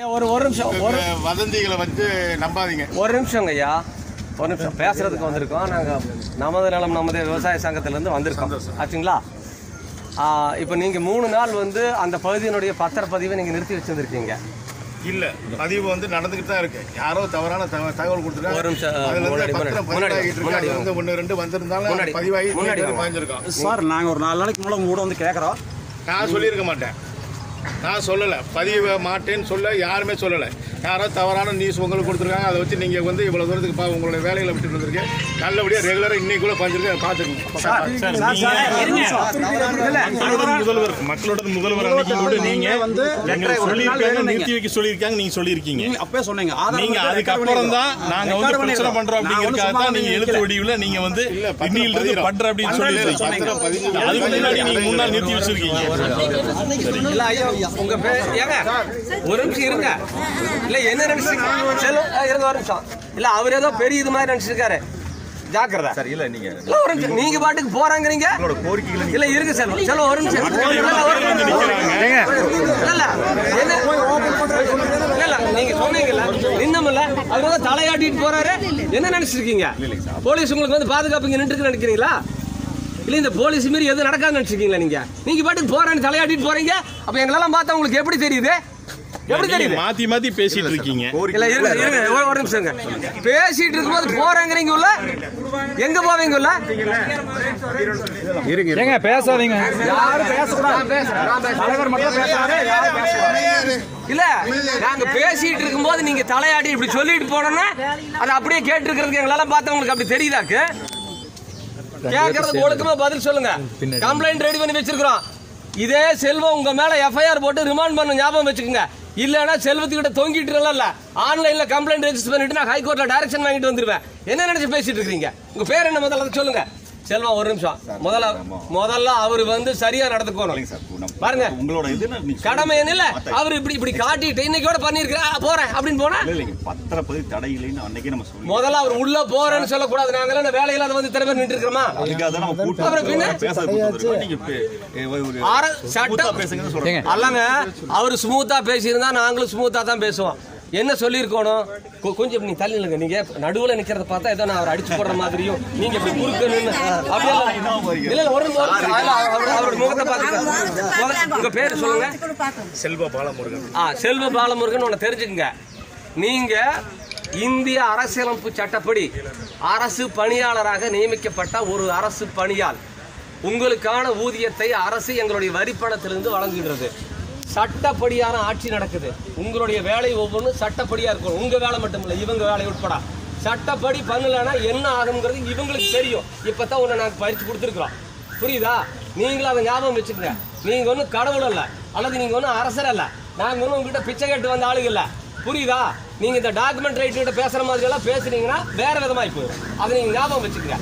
ஒரு நிமிஷம் வதந்திகளை வந்து நம்பாதீங்க. ஒரு நிமிஷங்க ஐயா, ஒரு நிமிஷம் பேசுறதுக்கு வந்திருக்கோம். நாங்கள் நமது நலம் நமது விவசாய சங்கத்திலேருந்து வந்திருக்கோம் ஆச்சுங்களா. இப்போ நீங்கள் 3 நாள் வந்து அந்த பகுதியினுடைய பத்திரப்பதிவை நீங்கள் நிறுத்தி வச்சுருந்துருக்கீங்க. இல்ல, பதிவு வந்து நடந்துகிட்டு தான் இருக்கு. யாரோ தவறான தகவல் கொடுத்துருக்காங்க. ஒரு நிமிஷம் ஒன்று ரெண்டு வந்திருந்தாலும் பதிவாகி வாங்கியிருக்கோம் சார். நாங்கள் ஒரு 4 நாளைக்கு முன்னாடி உங்க கூட வந்து கேட்குறோம். நான் சொல்லியிருக்க மாட்டேன், நான் சொல்லலை, பதிவு மாட்டேன்னு சொல்ல யாருமே சொல்லலை. யாரோ தவறான நியூஸ் உங்களுக்கு கொடுத்துருக்காங்க. அதை வச்சு நீங்கள் வந்து இவ்வளோ தூரத்துக்கு உங்களுடைய வேலைகளை விட்டு வந்துருக்கு. நல்லபடியாக ரெகுலராக இன்னைக்கு கூட பார்த்துருக்கு, பார்த்துருங்க. மக்களோட முதல்வர் அன்னைக்கு நீங்கள் வந்து நிறுத்தி வைக்க சொல்லியிருக்காங்க. நீங்கள் சொல்லியிருக்கீங்க, அப்பவே சொன்னீங்க. நீங்கள் அதுக்கப்புறம் தான் நாங்கள் வந்து பிரச்சனை பண்ணுறோம் அப்படிங்கிறதுக்காக தான் நீங்கள் எழுத்து வடிவில் நீங்கள் வந்து இன்னிலிருந்து பண்ற அப்படின்னு சொல்லியிருக்கீங்க. அதுக்கு முன்னாடி நீங்கள் 3 நாள் நிறுத்தி வச்சிருக்கீங்க. உங்க பேர் ஏங்க, ஒரு நிமிஷம் இருங்க. இல்ல என்ன நினைச்சிருங்க, இருங்க ஒரு நிமிஷம். இல்ல அவர் ஏதோ பெரிய இது மாதிரி நினைச்சிருக்காரு, ஜாக்கிரதை சார். இல்ல நீங்க பாட்டுக்கு போறாங்கறீங்க. இல்ல இருக்கு சார், செல்வம் ஒரு நிமிஷம். இல்ல நீங்க சொன்னீங்கல்ல, இன்னும்ல அவர் வந்து தலையாட்டிட்டு போறாரு. என்ன நினைச்சிருக்கீங்க? போலீஸ் உங்களுக்கு வந்து பாதுகாப்பு இங்க நின்றுக்கு நினைக்கிறீங்களா? இல்ல இந்த போலீஸ் மாரி எதுவும் நடக்காதுன்னு நினைச்சிருக்கீங்களா? நீங்க பாட்டுக்கு போறேன்னு தலையாட்டிட்டு போறீங்க. அப்ப எங்களெல்லாம் பார்த்தா உங்களுக்கு எப்படி தெரியுது? எப்படி தெரியுது? மாத்தி மாத்தி பேசிட்டு இருக்கீங்க. இல்ல இருங்க ஒரு நிமிஷம். பேசிட்டு இருக்கும்போது போறாங்கறீங்க உள்ள, எங்க போவீங்க உள்ள? இருங்க பேசாதீங்க. யாரும் பேச கூடாது. தலைவர் மட்டும் பேசாதே, யாரும் பேச கூடாது. இல்ல நாங்க பேசிட்டு இருக்கும்போது நீங்க தலையாட்டி இப்படி சொல்லிட்டு போனோம்னா அது அப்படியே கேட்டு இருக்கிறதுக்கு எங்களெல்லாம் பார்த்தா உங்களுக்கு அப்படி தெரியுதாக்கு? கேட்கறது ஒழுக்கமா பதில் சொல்லுங்க. கம்ப்ளைண்ட் ரெடி பண்ணி வச்சிருக்கிறோம். இதே செல்வம் உங்க மேல எஃப்ஐஆர் போட்டு ரிமாண்ட் பண்ண ஞாபகம் வச்சுக்கோங்க. இல்லன்னா செல்வத்துக்கிட்ட தொங்கிட்டு ஆன்லைன்ல கம்ப்ளைண்ட் ரெஜிஸ்டர் பண்ணிட்டு நான் ஹைகோர்ட்ல டைரக்ஷன் வாங்கிட்டு வந்துருவேன். என்ன நினைச்சு பேசிட்டு இருக்கீங்க? உங்க பேர் என்ன முதல்ல சொல்லுங்க. செல்வம் ஒரு நிமிஷம். முதல்ல அவர் வந்து சரியா நடந்துக்கணும் பாருங்க. உங்களோட கடமை என்ன? அவர் இப்படி காட்டிட்டு இன்னைக்கு பண்ணிருக்கா போறேன் அப்படின்னு போனா பத்திரப்பதிவு தடை இல்லைன்னு அன்னைக்கு நம்ம சொல்லி முதல்ல அவர் உள்ள போறேன்னு சொல்லக்கூடாது. நாங்க வேலையில அதை வந்து திறமை நின்று இருக்கிறோமா? அல்லங்க அவரு ஸ்மூத்தா பேசியிருந்தா நாங்களும் ஸ்மூத்தா தான் பேசுவோம். என்ன சொல்லியிருக்கணும்? கொஞ்சம் நீ தள்ளி இல்லைங்க. நீங்க நடுவில் நிக்கிறத பார்த்தா ஏதோ நான் அவர் அடிச்சு போடுற மாதிரியும் நீங்க இப்படி குறுக்கணும்னு அவரோட முகத்தை பார்த்து. உங்க பேர் சொல்லுங்க. செல்வ பாலமுருகன். செல்வ பாலமுருகன் ஒன்னு தெரிஞ்சுக்கங்க. நீங்க இந்திய அரசியலமைப்பு சட்டப்படி அரசு பணியாளராக நியமிக்கப்பட்ட ஒரு அரசு பணியாள். உங்களுக்கான ஊதியத்தை அரசு எங்களுடைய வரிப்பணத்திலிருந்து வழங்குகிறது. சட்டப்படியான ஆட்சி நடக்குது. உங்களுடைய வேலை ஒவ்வொன்றும் சட்டப்படியா இருக்கும். உங்க வேலை மட்டும் இல்லை, இவங்க வேலை உட்பட சட்டப்படி பண்ணலன்னா என்ன ஆகுங்கிறது இவங்களுக்கு தெரியும். இப்பதான் உன்னை நாங்கள் பயிற்சி கொடுத்துருக்குறோம், புரியுதா? நீங்களும் அதை ஞாபகம் வச்சுக்கோங்க. நீங்க ஒன்றும் கடவுள் அல்ல, அல்லது நீங்க ஒன்றும் அரசர் அல்ல. நாங்கள் ஒன்றும் உங்ககிட்ட பிச்சை கேட்டு வந்த ஆளுங்க இல்லை, புரியுதா? நீங்க இந்த டாக்குமெண்ட் ரைட்டு பேசுற மாதிரி எல்லாம் பேசுனீங்கன்னா வேற விதமாகி போயிடும். அதை நீங்க ஞாபகம் வச்சுக்கோங்க.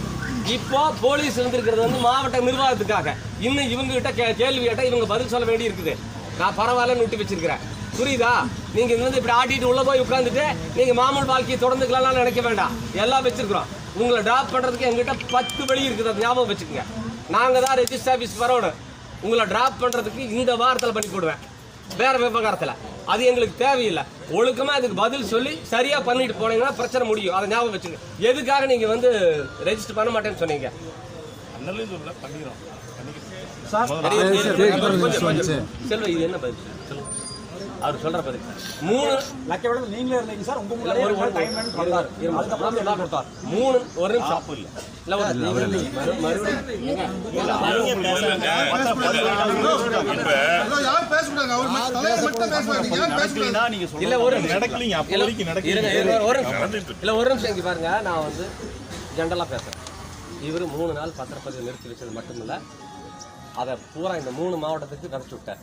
இப்போ போலீஸ் இருந்திருக்கிறது வந்து மாவட்ட நிர்வாகத்துக்காக. இன்னும் இவங்க கிட்ட கேள்வி கேட்டா இவங்க பதில் சொல்ல வேண்டி இருக்குது. நான் பரவாயில்லன்னு விட்டு வச்சிருக்கிறேன், புரியுதா? நீங்க வந்து இப்படி ஆட்டிட்டு உள்ள போய் உட்காந்துட்டு நீங்க மாமூல் வாழ்க்கையை தொடர்ந்துக்கலாம் நினைக்க வேண்டாம். எல்லாம் வச்சிருக்கிறோம். உங்களை டிராப் பண்றதுக்கு எங்கிட்ட 10 வழி இருக்குது, அதை ஞாபகம் வச்சுக்கோங்க. நாங்க தான் ரெஜிஸ்டர் ஆஃபீஸ் வரணும். உங்களை டிராப் பண்றதுக்கு இந்த வாரத்தில் பண்ணி போடுவேன், வேற விவகாரத்தில். அது எங்களுக்கு தேவையில்லை. ஒழுக்கமா அதுக்கு பதில் சொல்லி சரியா பண்ணிட்டு போனீங்கன்னா பிரச்சனை முடியும். அதை ஞாபகம் வச்சுங்க. எதுக்காக நீங்க வந்து ரெஜிஸ்டர் பண்ண மாட்டேன்னு சொன்னீங்க? செல்வ இது என்ன பதில்? அவர் சொல்ற பதில் 3 நீங்களே இருந்தீங்க சார். உங்க ஒரு நிமிஷம் இங்க பாருங்க. நான் வந்து ஜென்ரலா பேசுறேன். இவரு 3 நாள் பத்திரப்பதிவு நிறுத்தி வச்சது மட்டும் இல்ல, அதை பூரா இந்த 3 மாவட்டத்துக்கு நடத்தி விட்டார்.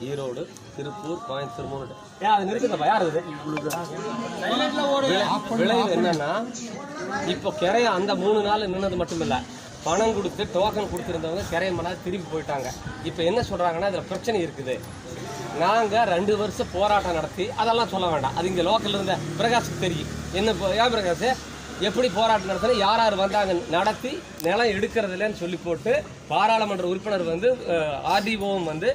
ஈரோடு, திருப்பூர், கோயம்புத்தூர் 3. அதை நிறுத்துங்கப்பா. யார் அது? விளைவு என்னன்னா, இப்போ கிரைய அந்த 3 நாள் நின்னது மட்டும் இல்ல, பணம் கொடுத்து டோக்கன் கொடுத்துருந்தவங்க கிரைய மணி திருப்பி போயிட்டாங்க. இப்போ என்ன சொல்றாங்கன்னா, இதில் பிரச்சனை இருக்குது. நாங்கள் 2 வருஷம் போராட்டம் நடத்தி அதெல்லாம் சொல்ல வேண்டாம். அது இங்கே லோக்கல்ல இருந்த பிரகாஷுக்கு தெரியும். என்ன ஏன் பிரகாஷ் எப்படி போராட்டம் நடத்தின, யார் யார் வந்தாங்க, நடத்தி நிலம் எடுக்கிறது இல்லைன்னு சொல்லி போட்டு பாராளுமன்ற உறுப்பினர் வந்து ஆர்டிஓவும் வந்து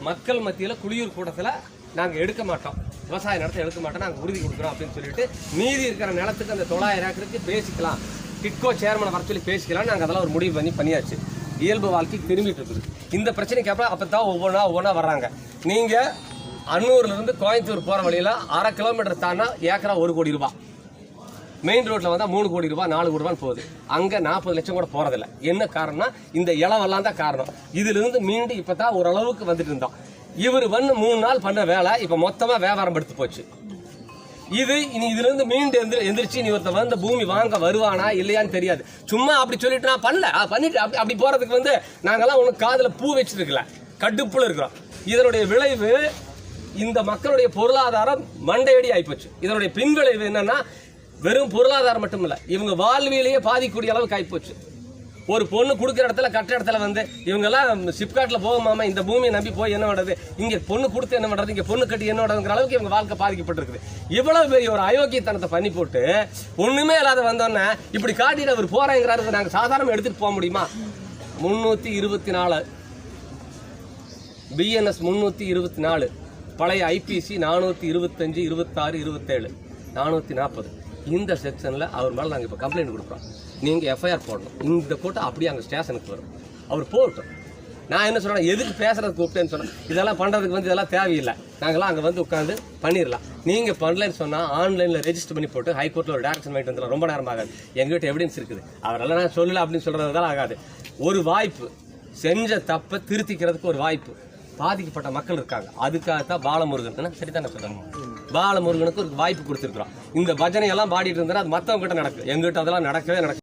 மக்கள் மத்தியில் குளியூர் கூட்டத்தில் நாங்கள் எடுக்க மாட்டோம், விவசாய நிலத்தை எடுக்க மாட்டோம், நாங்கள் உறுதி கொடுக்குறோம் அப்படின்னு சொல்லிட்டு மீதி இருக்கிற நிலத்துக்கு அந்த 900 ஏக்கருக்கு பேசிக்கலாம், டிட்கோ சேர்மனை வர சொல்லி பேசிக்கலாம். நாங்கள் அதெல்லாம் ஒரு முடிவு பண்ணியாச்சு. இயல்பு வாழ்க்கைக்கு திரும்பிட்டு இருக்குது. இந்த பிரச்சனைக்கு அப்புறம் அப்போ தான் ஒவ்வொன்றா வர்றாங்க. நீங்கள் அன்னூர்லேருந்து கோயம்புத்தூர் போகிற வழியில் 1/2 கிலோமீட்டர் தாண்டா ஏக்கரா 1 கோடி ரூபாய், மெயின் ரோட்டில் வந்தால் 3 கோடி ரூபாய் 4 கோடி ரூபான்னு போகுது. அங்கே 40 லட்சம் கூட போகிறதில்ல. என்ன காரணம்னா இந்த இளவெல்லாம் தான் காரணம். இதிலிருந்து மீண்டும் இப்போ தான் ஓரளவுக்கு வந்துட்டு இருந்தோம். இவர் 3 நாள் பண்ண வேலை இப்போ மொத்தமாக வியாபாரம் எடுத்து போச்சு. இனி இதுல இருந்து மீண்டும் எந்திரிச்சு நீ ஒருத்த வந்து பூமி வாங்க வருவானா இல்லையான்னு தெரியாது. சும்மா அப்படி சொல்லிட்டு நான் பண்ணிட்டு அப்படி போறதுக்கு நாங்கெல்லாம் உனக்கு காதுல பூ வச்சுட்டு இருக்கல, கடுப்புல இருக்கிறோம். இதனுடைய விளைவு இந்த மக்களுடைய பொருளாதாரம் மண்டையடி ஆயிப்போச்சு. இதனுடைய பின்விளைவு என்னன்னா வெறும் பொருளாதாரம் மட்டும் இல்ல, இவங்க வாழ்வியலையே பாதிக்கக்கூடிய அளவுக்கு ஆயிப்போச்சு. ஒரு பொண்ணு கொடுக்குற இடத்துல கட்ட இடத்துல இவங்கெல்லாம் சிப்காட்ல போகுமாமா, இந்த பூமியை நம்பி போய் என்ன பண்றது, இங்க பொண்ணு கொடுத்து என்ன பண்றது, இங்க பொண்ணு கட்டி என்ன பண்றதுங்கிற அளவுக்கு இவங்க வாழ்க்கை பாதிக்கப்பட்டிருக்குது. இவ்வளவு பெரிய ஒரு அயோக்கியத்தனத்தை பண்ணி போட்டு ஒண்ணுமே இல்லாத வந்தோன்னே இப்படி காட்டிட்டு அவர் போறேங்கிறாரு. நாங்க சாதாரண எடுத்துட்டு போக முடியுமா? 324 BNS 324, பழைய IPC 425, 26, 27, 440 இந்த செக்ஷன்ல அவர் மேல நாங்க இப்ப கம்ப்ளைண்ட் கொடுக்குறோம். நீங்க FIR போடணும். இந்த கூட்டம் அப்படியே அங்கே ஸ்டேஷனுக்கு வரும். அவர் போகட்டும். நான் என்ன சொல்றேன், எதுக்கு பேசுறதுக்கு கூப்பிட்டேன்னு சொன்னேன். இதெல்லாம் பண்றதுக்கு இதெல்லாம் தேவையில்லை, நாங்களாம் அங்கே உட்காந்து பண்ணிடலாம். நீங்க பண்ணலன்னு சொன்னா ஆன்லைன்ல ரெஜிஸ்டர் பண்ணி போட்டு ஹைகோர்ட்ல ஒரு டைரக்ஷன் வாங்கிட்டு வந்துடலாம். ரொம்ப நேரம் ஆகாது. எங்ககிட்ட எவிடன்ஸ் இருக்குது. அவரெல்லாம் நான் சொல்லல அப்படின்னு சொல்றதுதான் ஆகாது. ஒரு வாய்ப்பு, செஞ்ச தப்பை திருத்திக்கிறதுக்கு ஒரு வாய்ப்பு. பாதிக்கப்பட்ட மக்கள் இருக்காங்க, அதுக்காகத்தான் பாலமுருகன் சரிதானே சொல்றாங்க, பாலமுருகனுக்கு ஒரு வாய்ப்பு கொடுத்துருக்குறோம். இந்த பஜனை எல்லாம் பாடிட்டு இருந்தா அது மற்றவங்க கிட்ட நடக்கும், எங்கிட்ட அதெல்லாம் நடக்கவே நடக்கும்.